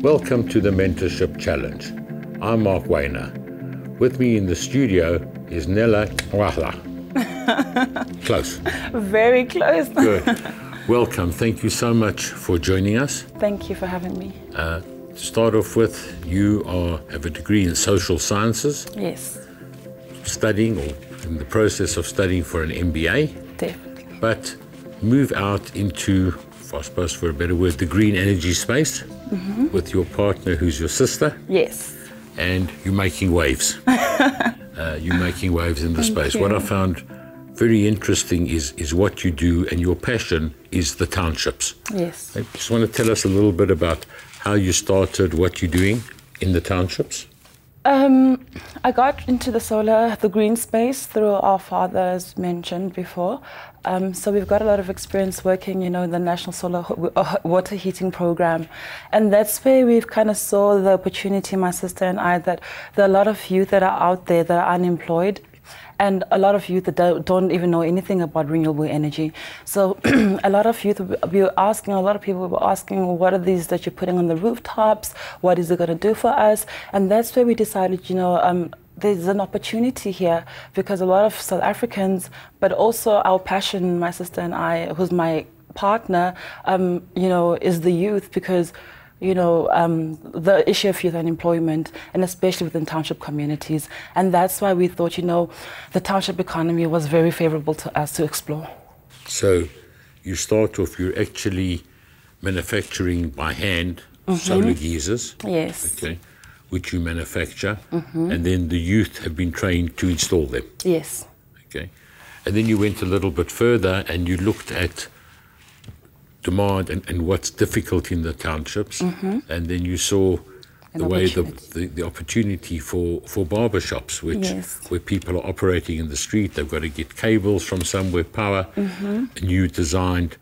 Welcome to the Mentorship Challenge. I'm Marc Wainer. With me in the studio is Nella Qata. Close. Very close. Good. Welcome. Thank you so much for joining us. Thank you for having me. To start off with, you have a degree in social sciences. Yes. Studying or in the process of studying for an MBA. Definitely. But move out into, I suppose for a better word, the green energy space with your partner who's your sister. Yes. And you're making waves. You're making waves in the space. What I found very interesting is what you do, and your passion is the townships. Yes. I just want to tell us a little bit about how you started, what you're doing in the townships. I got into the green space through our father, as mentioned before. So we've got a lot of experience working, in the National Solar Water Heating Program. And that's where we've kind of saw the opportunity, my sister and I, that there are a lot of youth that are out there that are unemployed, and a lot of youth that don't even know anything about renewable energy. So a lot of youth, we were asking, a lot of people were asking, what are these that you're putting on the rooftops? What is it going to do for us? And that's where we decided, there's an opportunity here, because a lot of South Africans, but also our passion, my sister and I, who's my partner, is the youth, because the issue of youth unemployment, and especially within township communities. And that's why we thought, the township economy was very favorable to us to explore. So you start off, you're actually manufacturing by hand solar geysers. Yes. Okay. Which you manufacture, and then the youth have been trained to install them. Yes. Okay. And then you went a little bit further and you looked at demand and what's difficult in the townships, and then you saw the opportunity for barbershops, where people are operating in the street, they've got to get cables from somewhere, power, and you designed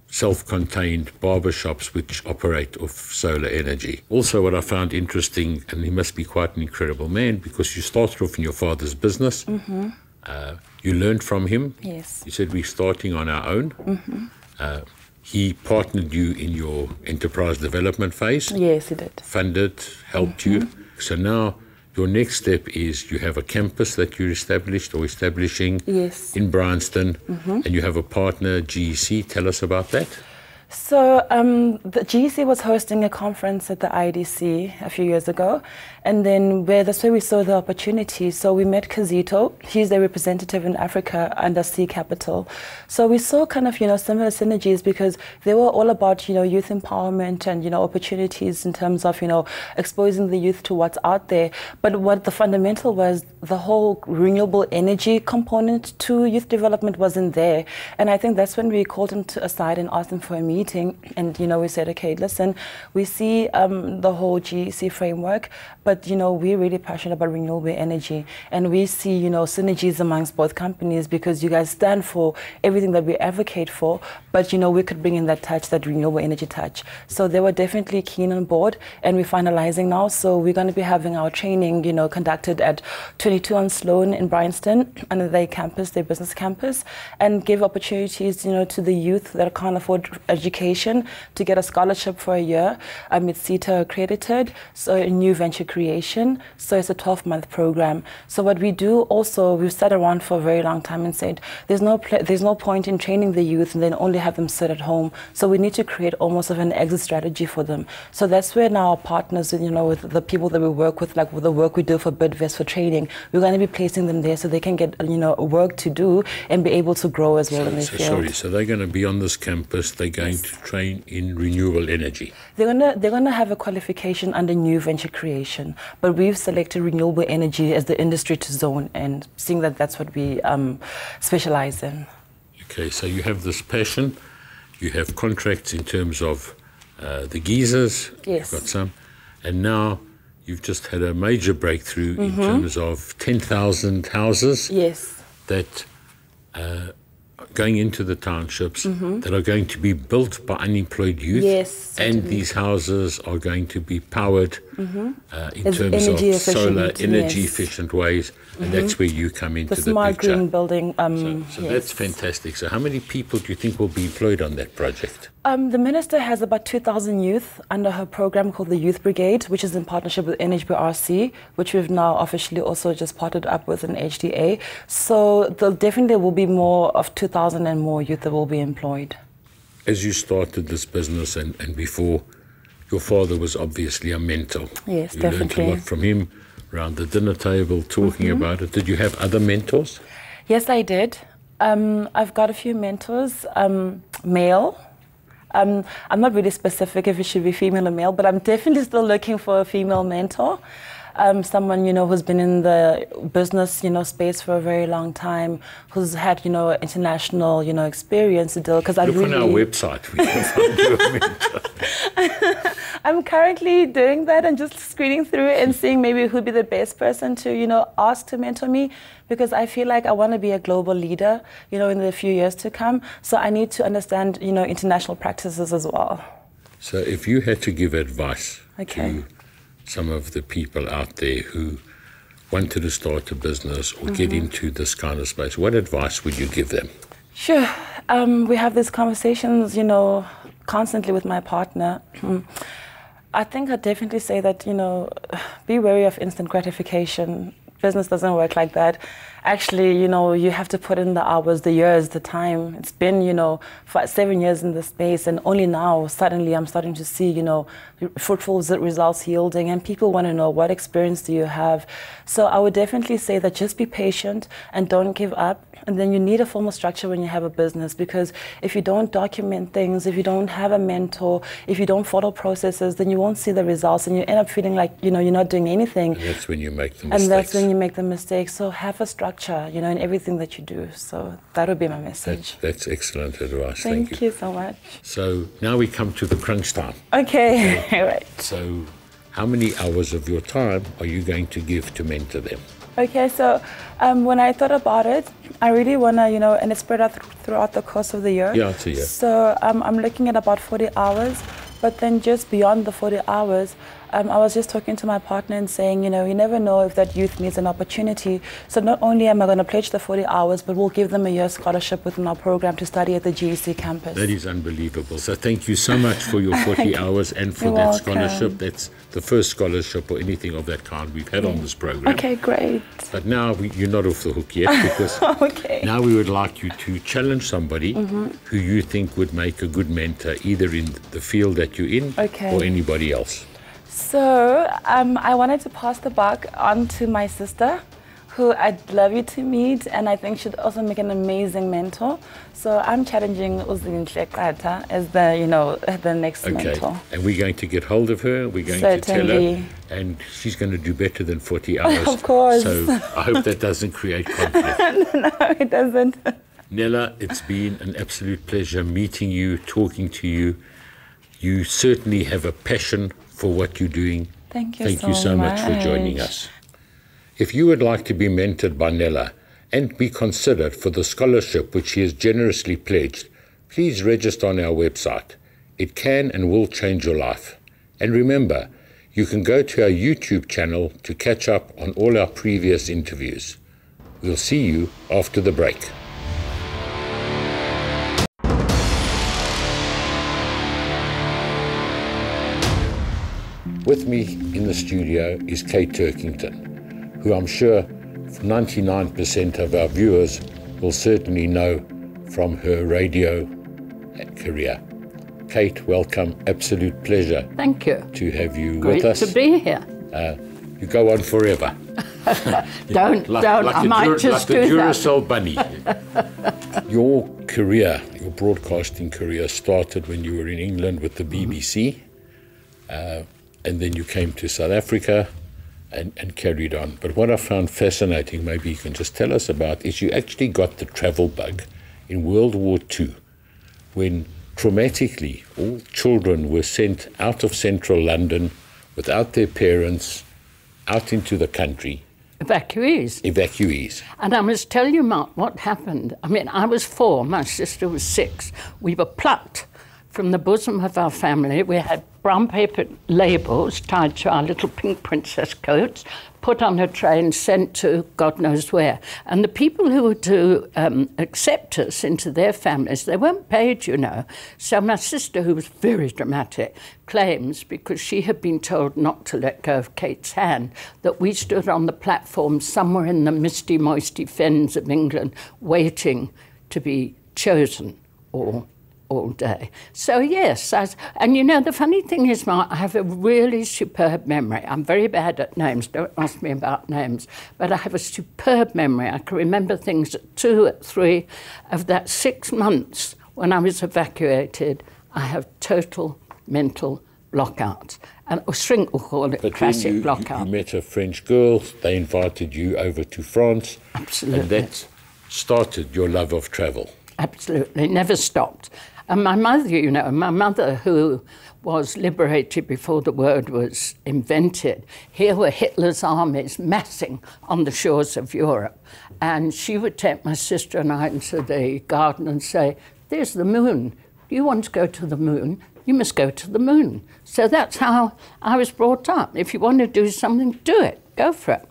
self-contained barbershops which operate off solar energy. Also, what I found interesting, and he must be quite an incredible man, because you started off in your father's business, you learned from him. Yes. You said we're starting on our own. He partnered you in your enterprise development phase. Yes, he did. Funded, helped you. So now your next step is you have a campus that you're establishing in Bryanston, and you have a partner, GEC. Tell us about that. So the GEC was hosting a conference at the IDC a few years ago, and then that's where we saw the opportunity. So we met Kazito. He's the representative in Africa under C Capital. So we saw kind of similar synergies, because they were all about youth empowerment and opportunities in terms of exposing the youth to what's out there. But what the fundamental was, the whole renewable energy component to youth development wasn't there. And I think that's when we called him aside and asked him for a meeting. And we said, okay, listen, we see the whole GEC framework, but we're really passionate about renewable energy, and we see synergies amongst both companies, because you guys stand for everything that we advocate for, but we could bring in that renewable energy touch. So they were definitely keen on board, and we're finalizing now. So we're going to be having our training conducted at 22 on Sloan in Bryanston, under their campus, their business campus, and give opportunities to the youth that can't afford education to get a scholarship for a year. It's CETA accredited, so a new venture creation. So it's a 12-month program. So what we do also, we've sat around for a very long time and said, there's no point in training the youth and then only have them sit at home. So we need to create almost of an exit strategy for them. So that's where now our partners, with the people that we work with, like with the work we do for Bidvest for training, we're going to be placing them there so they can get work to do and be able to grow as well in their field. So they're going to be on this campus. They're going to train in renewable energy. They're gonna have a qualification under new venture creation, but we've selected renewable energy as the industry to zone, and seeing that that's what we specialize in. Okay, so you have this passion, you have contracts in terms of the geysers. Yes. You've got some, and now you've just had a major breakthrough in terms of 10,000 houses. Yes. That going into the townships that are going to be built by unemployed youth. Yes, and these houses are going to be powered in terms of solar, energy-efficient ways, and that's where you come into the smart picture. green building. So that's fantastic. So how many people do you think will be employed on that project? The minister has about 2,000 youth under her program called the Youth Brigade, which is in partnership with NHBRC, which we've now officially also just partnered up with an HDA. So there definitely will be more of 2,000 and more youth that will be employed. As you started this business and before, your father was obviously a mentor. Yes, you definitely. learned a lot from him around the dinner table talking about it. Did you have other mentors? Yes, I did. I've got a few mentors, male. I'm not really specific if it should be female or male, but I'm definitely still looking for a female mentor. Someone, who's been in the business, space for a very long time, who's had, international, experience to deal. Because I Look on our website, we can find you a mentor. I'm currently doing that and just screening through it and seeing maybe who'd be the best person to, ask to mentor me, because I feel like I want to be a global leader, in the few years to come. So I need to understand, international practices as well. So if you had to give advice to some of the people out there who wanted to start a business or get into this kind of space, what advice would you give them? Sure. We have these conversations, constantly with my partner. I think I'd definitely say that, be wary of instant gratification. Business doesn't work like that. Actually, you have to put in the hours, the years, the time. It's been, 7 years in the space, and only now, suddenly, I'm starting to see, fruitful results yielding, and people want to know, what experience do you have? So I would definitely say that just be patient and don't give up. And then you need a formal structure when you have a business, because if you don't document things, if you don't have a mentor, if you don't follow processes, then you won't see the results, and you end up feeling like, you're not doing anything. And that's when you make the mistakes. And that's when you make the mistakes. So have a structure, in everything that you do. So that would be my message. That's excellent advice. Thank you so much. So now we come to the crunch time. Okay, right. So how many hours of your time are you going to give to mentor them? Okay, so when I thought about it, I really want to, and it's spread out throughout the course of the year. Yeah, it's a year. So I'm looking at about 40 hours, but then just beyond the 40 hours, I was just talking to my partner and saying, you never know if that youth needs an opportunity. So not only am I going to pledge the 40 hours, but we'll give them a year scholarship within our program to study at the GEC campus. That is unbelievable. So thank you so much for your 40 hours and for that scholarship. That's the first scholarship or anything of that kind we've had on this program. Okay, great. But now you're not off the hook yet, because now we would like you to challenge somebody who you think would make a good mentor, either in the field that you're in or anybody else. So I wanted to pass the buck on to my sister, who I'd love you to meet, and I think she'd also make an amazing mentor. So I'm challenging Nella Qata as the next mentor. And we're going to get hold of her. We're going to tell her, and she's going to do better than 40 hours. Of course. So I hope that doesn't create conflict. No, it doesn't. Nella, it's been an absolute pleasure meeting you, talking to you. You certainly have a passion for what you're doing. Thank you so much for joining us. If you would like to be mentored by Nella and be considered for the scholarship which she has generously pledged, please register on our website. It can and will change your life. And remember, you can go to our YouTube channel to catch up on all our previous interviews. We'll see you after the break. With me in the studio is Kate Turkington, who I'm sure 99% of our viewers will certainly know from her radio career. Kate, welcome. Absolute pleasure. Thank you. To have you Great with us. to be here. You go on forever. don't. I might just do that. Like the Duracell bunny. Your career, your broadcasting career started when you were in England with the BBC. And then you came to South Africa and carried on. But what I found fascinating, maybe you can just tell us about, is you actually got the travel bug in World War II, when traumatically all children were sent out of central London without their parents, out into the country, Evacuees. Evacuees. And I must tell you, Mark, what happened. I mean, I was 4, my sister was 6. We were plucked from the bosom of our family. We had brown paper labels tied to our little pink princess coats, put on a train, sent to God knows where. And the people who were to accept us into their families, they weren't paid, you know. So my sister, who was very dramatic, claims, because she had been told not to let go of Kate's hand, that we stood on the platform somewhere in the misty, moisty fens of England, waiting to be chosen all day. So yes, and you know, the funny thing is, Mark, I have a really superb memory. I'm very bad at names, don't ask me about names, but I have a superb memory. I can remember things at 2, at 3. Of that 6 months when I was evacuated, I have total mental blockout. And a shrink will call it classic blockout. You met a French girl, they invited you over to France. Absolutely. And that started your love of travel. Absolutely, never stopped. And my mother, you know, my mother, who was liberated before the word was invented, here were Hitler's armies massing on the shores of Europe. And she would take my sister and I into the garden and say, there's the moon. You want to go to the moon? You must go to the moon. So that's how I was brought up. If you want to do something, do it. Go for it.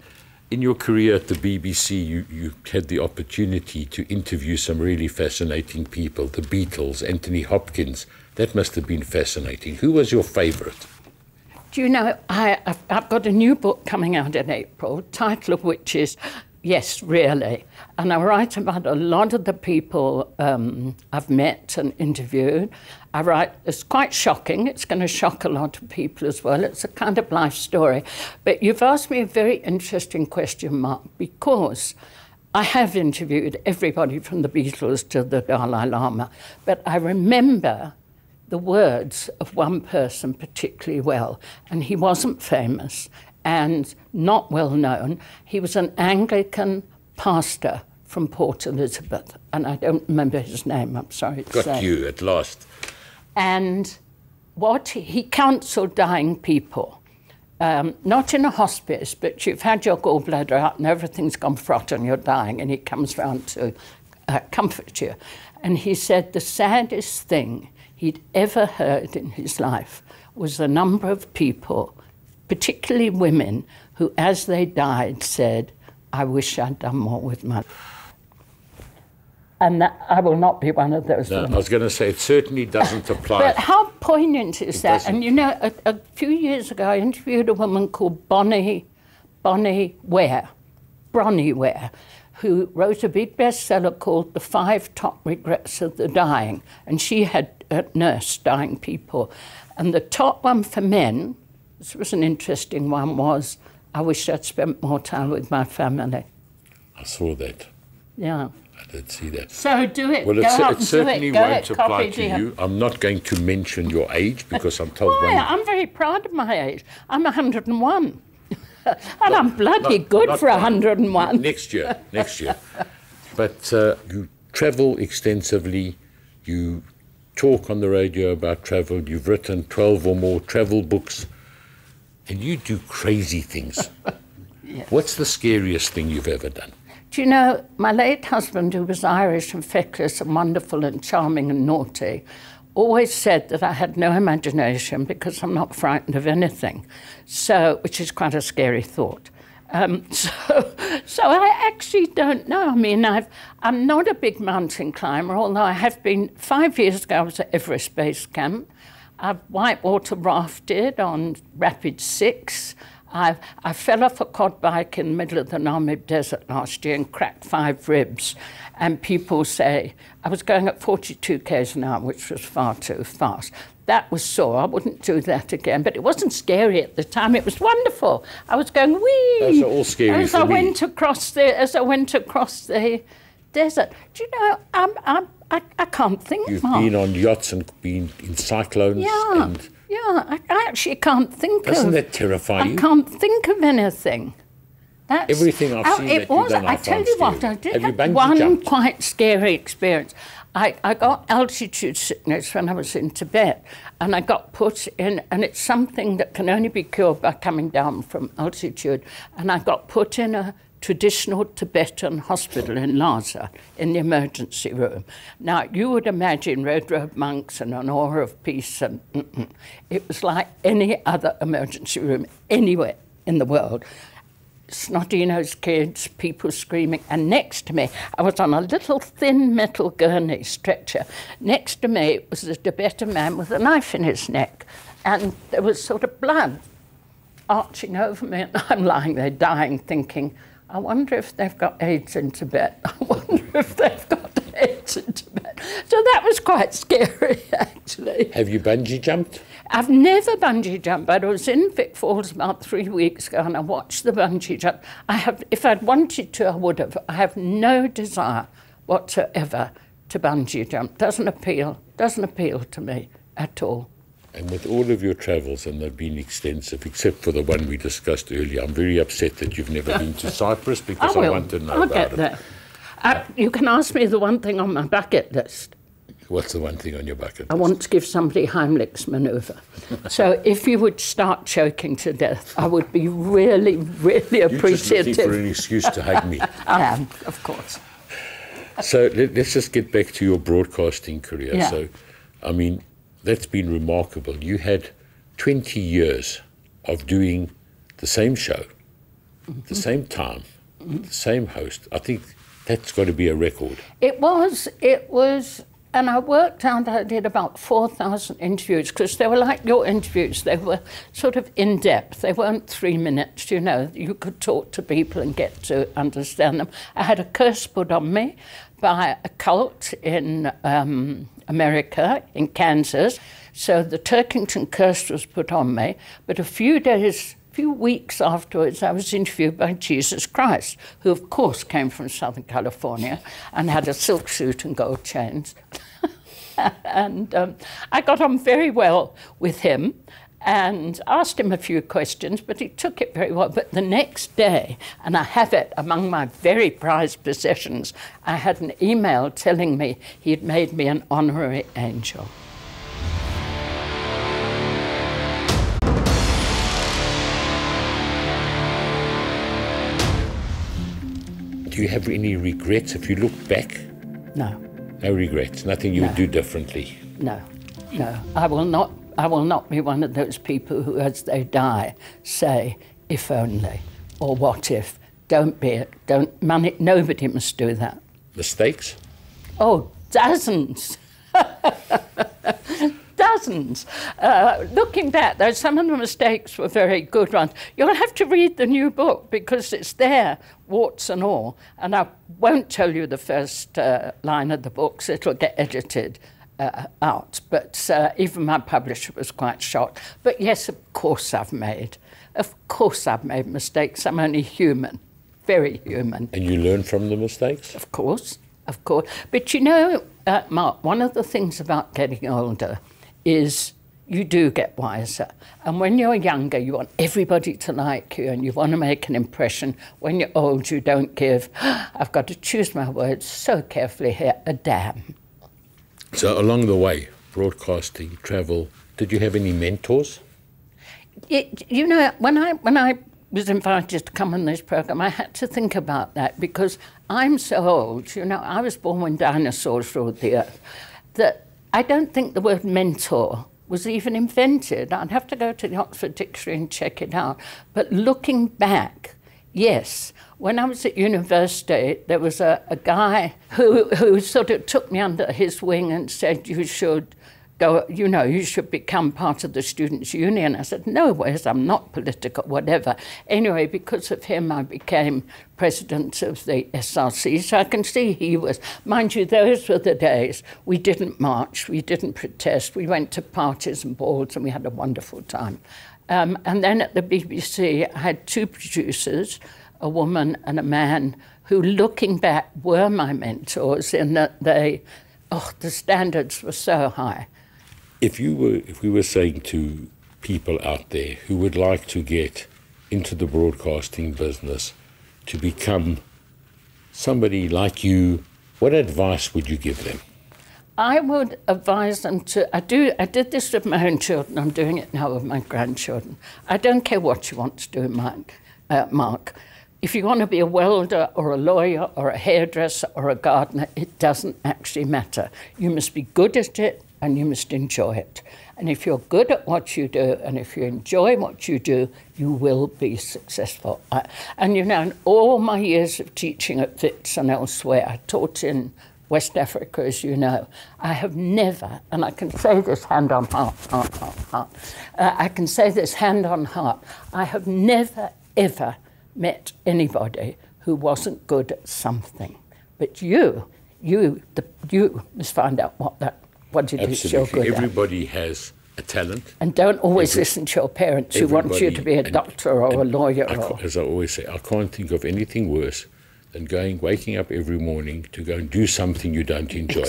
In your career at the BBC, you had the opportunity to interview some really fascinating people, the Beatles, Anthony Hopkins. That must have been fascinating. Who was your favourite? Do you know, I've got a new book coming out in April, title of which is Yes, Really. And I write about a lot of the people I've met and interviewed. I write, it's quite shocking. It's going to shock a lot of people as well. It's a kind of life story. But you've asked me a very interesting question, Mark, because I have interviewed everybody from the Beatles to the Dalai Lama. But I remember the words of one person particularly well, and he wasn't famous and not well known. He was an Anglican pastor from Port Elizabeth, and I don't remember his name, I'm sorry to say. Got you at last. And what he counselled dying people, not in a hospice, but you've had your gallbladder out and everything's gone fraught and you're dying, and he comes round to comfort you. And he said the saddest thing he'd ever heard in his life was the number of people, particularly women, who as they died said, I wish I'd done more with my life. And that, I will not be one of those women. I was going to say, it certainly doesn't apply. But how poignant is that? And you know, a few years ago, I interviewed a woman called Bronnie Ware, who wrote a big bestseller called The 5 Top Regrets of the Dying. And she had nursed dying people. And the top one for men, this was an interesting one, was, I wish I'd spent more time with my family. I saw that. Yeah. I did see that. So do it. Well, it certainly won't apply to dear. you. I'm not going to mention your age because I'm told Why? I'm very proud of my age. I'm 101. And I'm bloody good for 101. Next year. But you travel extensively. You talk on the radio about travel. You've written 12 or more travel books. And you do crazy things. Yes. What's the scariest thing you've ever done? Do you know, my late husband, who was Irish and feckless and wonderful and charming and naughty, always said that I had no imagination because I'm not frightened of anything, so, which is quite a scary thought. So I actually don't know. I mean, I'm not a big mountain climber, although I have been. 5 years ago, I was at Everest Base Camp. I've whitewater rafted on Rapid 6. I fell off a quad bike in the middle of the Namib Desert last year and cracked 5 ribs. And people say, I was going at 42 k's an hour, which was far too fast. That was sore. I wouldn't do that again. But it wasn't scary at the time. It was wonderful. I was going, whee! Those are all scary as for I me. went across the desert. Do you know, I can't think, You've Mark. been on yachts and been in cyclones. Yeah. And Yeah, I actually can't think of... Doesn't that terrify you? I can't think of anything. Everything I've seen that you've done, I tell you what, I Have did you have bungee one jumped? quite scary experience. I got altitude sickness when I was in Tibet, and I got put in, and it's something that can only be cured by coming down from altitude, and I got put in a traditional Tibetan hospital in Lhasa, in the emergency room. Now, you would imagine red-robed monks and an aura of peace, and it was like any other emergency room anywhere in the world. Snotty-nosed kids, people screaming, and next to me, I was on a little thin metal gurney stretcher. Next to me was a Tibetan man with a knife in his neck, and there was sort of blood arching over me, and I'm lying there dying, thinking, I wonder if they've got AIDS in Tibet. I wonder if they've got AIDS in Tibet. So that was quite scary, actually. Have you bungee jumped? I've never bungee jumped, but I was in Vic Falls about 3 weeks ago, and I watched the bungee jump. If I'd wanted to, I would have. I have no desire whatsoever to bungee jump. Doesn't appeal to me at all. And with all of your travels, and they've been extensive, except for the one we discussed earlier, I'm very upset that you've never been to Cyprus, because I want to know about it. You can ask me the one thing on my bucket list. What's the one thing on your bucket list? I want to give somebody Heimlich's manoeuvre. So if you would start choking to death, I would be really, really appreciative. You're just looking for an excuse to hug me. I am, of course. So let's just get back to your broadcasting career. Yeah. So, I mean, that's been remarkable. You had 20 years of doing the same show, the same time, the same host. I think that's got to be a record. It was, and I worked out I did about 4,000 interviews, because they were like your interviews. They were sort of in-depth. They weren't 3 minutes, you know. You could talk to people and get to understand them. I had a curse put on me by a cult in America, in Kansas. So the Turkington curse was put on me. But a few weeks afterwards, I was interviewed by Jesus Christ, who of course came from Southern California and had a silk suit and gold chains. And I got on very well with him and asked him a few questions, but he took it very well. But the next day, and I have it among my very prized possessions, I had an email telling me he had made me an honorary angel. Do you have any regrets if you look back? No. No regrets, nothing you would do differently? No, no. I will not be one of those people who, as they die, say, if only, or what if. Don't be it. Nobody must do that. Mistakes? Oh, dozens. Dozens. Looking back, though, some of the mistakes were very good ones. You'll have to read the new book, because it's there, warts and all. And I won't tell you the first line of the book, so it'll get edited out. But even my publisher was quite shocked. But yes, of course I've made mistakes. I'm only human, very human. And you learn from the mistakes? Of course, of course. But you know, Mark, one of the things about getting older is you do get wiser. And when you're younger, you want everybody to like you and you want to make an impression. When you're old, you don't give, I've got to choose my words so carefully here, a damn. So along the way, broadcasting, travel, did you have any mentors? You know, when I was invited to come on this program, I had to think about that, because I'm so old, you know, I was born when dinosaurs ruled the earth, that I don't think the word mentor was even invented. I'd have to go to the Oxford Dictionary and check it out. But looking back, yes, when I was at university, there was a guy who sort of took me under his wing and said, you should go, you know, you should become part of the Students' Union. I said, no ways, I'm not political, whatever. Anyway, because of him, I became president of the SRC, so I can see he was. Mind you, those were the days we didn't march, we didn't protest, we went to parties and balls, and we had a wonderful time. And then at the BBC, I had two producers, a woman and a man, who, looking back, were my mentors in that the standards were so high. If we were saying to people out there who would like to get into the broadcasting business, to become somebody like you, what advice would you give them? I would advise them to, I did this with my own children, I'm doing it now with my grandchildren. I don't care what you want to do, Mark. If you want to be a welder or a lawyer or a hairdresser or a gardener, it doesn't actually matter. You must be good at it and you must enjoy it. And if you're good at what you do and if you enjoy what you do, you will be successful. And you know, in all my years of teaching at Wits and elsewhere, I taught in West Africa, as you know, I have never, and I can say this hand on heart, I can say this hand on heart, I have never, ever met anybody who wasn't good at something. But you must find out what it is you're good at. Everybody has a talent. And don't always listen to your parents who want you to be a doctor or a lawyer. As I always say, I can't think of anything worse than waking up every morning to go and do something you don't enjoy.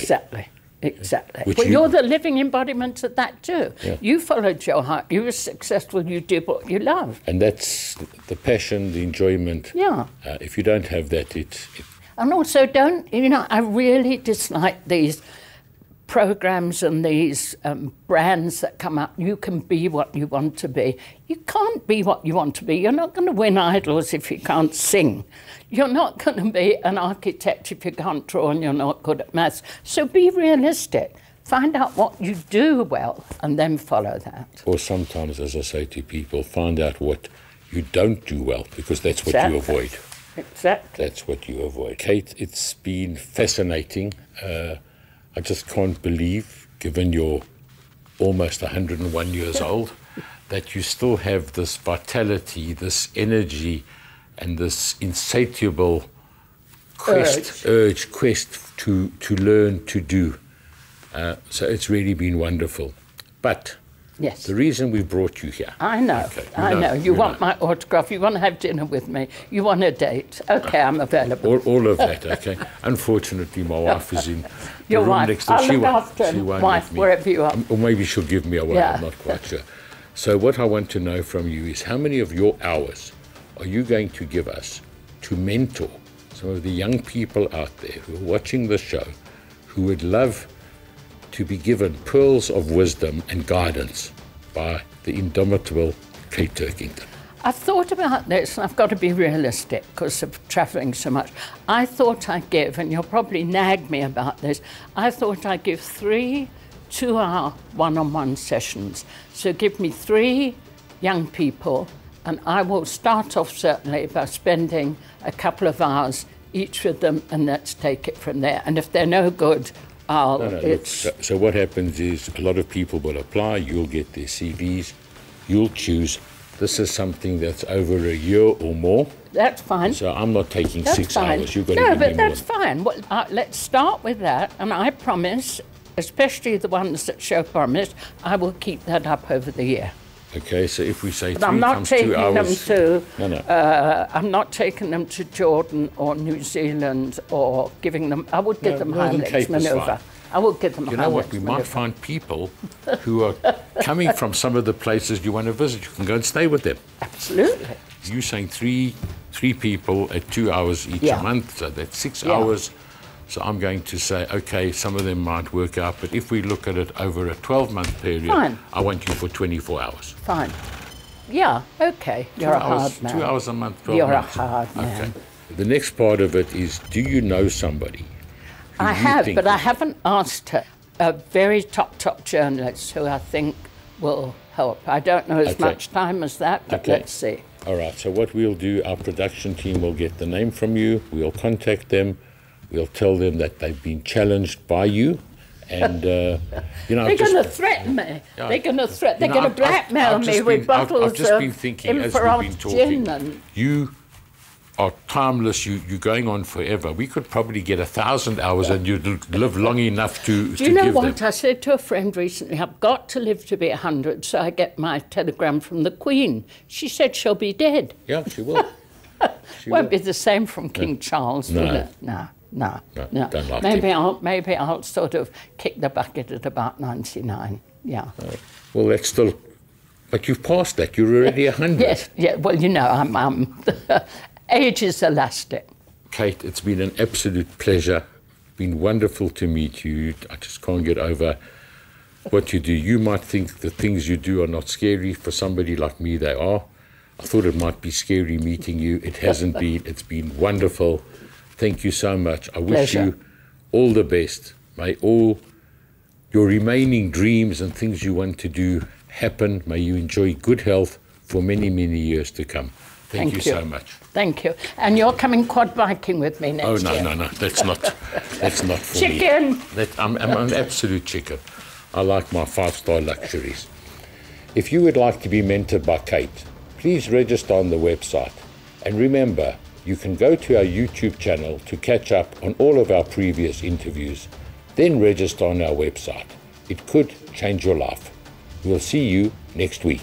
Exactly. Well, you're the living embodiment of that too. Yeah. You followed your heart. You were successful. You did what you loved. And that's the passion, the enjoyment. Yeah. If you don't have that, And also I really dislike these programs and these brands that come up. You can be what you want to be. You can't be what you want to be. You're not going to win idols if you can't sing. You're not going to be an architect if you can't draw and you're not good at maths. So be realistic. Find out what you do well and then follow that. Or sometimes, as I say to people, find out what you don't do well, because that's what you avoid. Exactly. That's what you avoid. Kate, it's been fascinating. I just can't believe, given you're almost 101 years old, that you still have this vitality, this energy, and this insatiable quest to learn, to do. So it's really been wonderful. But yes, the reason we brought you here... I know, okay, I know. You want my autograph, you want to have dinner with me, you want a date. Okay, I'm available. All of that, okay. Unfortunately, my wife is in the Your room wife. next door. I'll look after wife, wherever you are. Or maybe she'll give me away, I'm not quite sure. So what I want to know from you is, how many of your hours are you going to give us to mentor some of the young people out there who are watching the show, who would love to be given pearls of wisdom and guidance by the indomitable Kate Turkington? I've thought about this, and I've got to be realistic because of travelling so much. I thought I'd give, and you'll probably nag me about this, I thought I'd give 3 2-hour one-on-one sessions. So give me 3 young people, and I will start off certainly by spending a couple of hours each with them, and let's take it from there. And if they're no good, So what happens is, a lot of people will apply, you'll get their CVs, you'll choose. This is something that's over a year or more. That's fine. So I'm not taking that's 6 fine. hours. You've got to give me more. No, but that's fine. Well, let's start with that, and I promise, especially the ones that show promise, I will keep that up over the year. Okay, so if we say but 3 times 2 hours... I'm not taking them to Jordan or New Zealand or giving them... I would give them Heimlich's manoeuvre. I will give them You know what, we might find people who are coming from some of the places you want to visit. You can go and stay with them. Absolutely. You're saying three people at 2 hours each a month, so that's 6 hours. So I'm going to say, okay, some of them might work out, but if we look at it over a 12-month period, fine. I want you for 24 hours. Fine. Yeah, okay. You're a hard man. 2 hours a month, 12 You're months. a hard man. Okay. The next part of it is, do you know somebody? I have, but I haven't asked her. A very top journalist who I think will help. I don't know as much time as that, but let's see. All right, so what we'll do, our production team will get the name from you, we'll contact them, we'll tell them that they've been challenged by you, and they're going to threaten me. Yeah, they're going to threaten. They're going to blackmail me with bottles of Imperos gin. And you are timeless. You're going on forever. We could probably get 1,000 hours, and you'd live long enough to. Do you know what I said to a friend recently? I've got to live to be 100, so I get my telegram from the Queen. She said she'll be dead. Yeah, she will. Won't be the same from King Charles, will it? No. Don't like maybe I'll sort of kick the bucket at about 99. Yeah. Well, that's still, but you've passed that. You're already 100. Yes. Yeah. Well, I'm age is elastic. Kate, it's been an absolute pleasure been wonderful to meet you. I just can't get over what you do. You might think the things you do are not scary. For somebody like me, they are. I thought it might be scary meeting you. It hasn't been. It's been wonderful. Thank you so much. I wish you all the best. May all your remaining dreams and things you want to do happen. May you enjoy good health for many, many years to come. Thank you so much. Thank you. And you're coming quad biking with me next year. No. That's not for chicken. me. I'm an absolute chicken. I like my 5-star luxuries. If you would like to be mentored by Kate, please register on the website. And remember, you can go to our YouTube channel to catch up on all of our previous interviews. Then register on our website. It could change your life. We'll see you next week.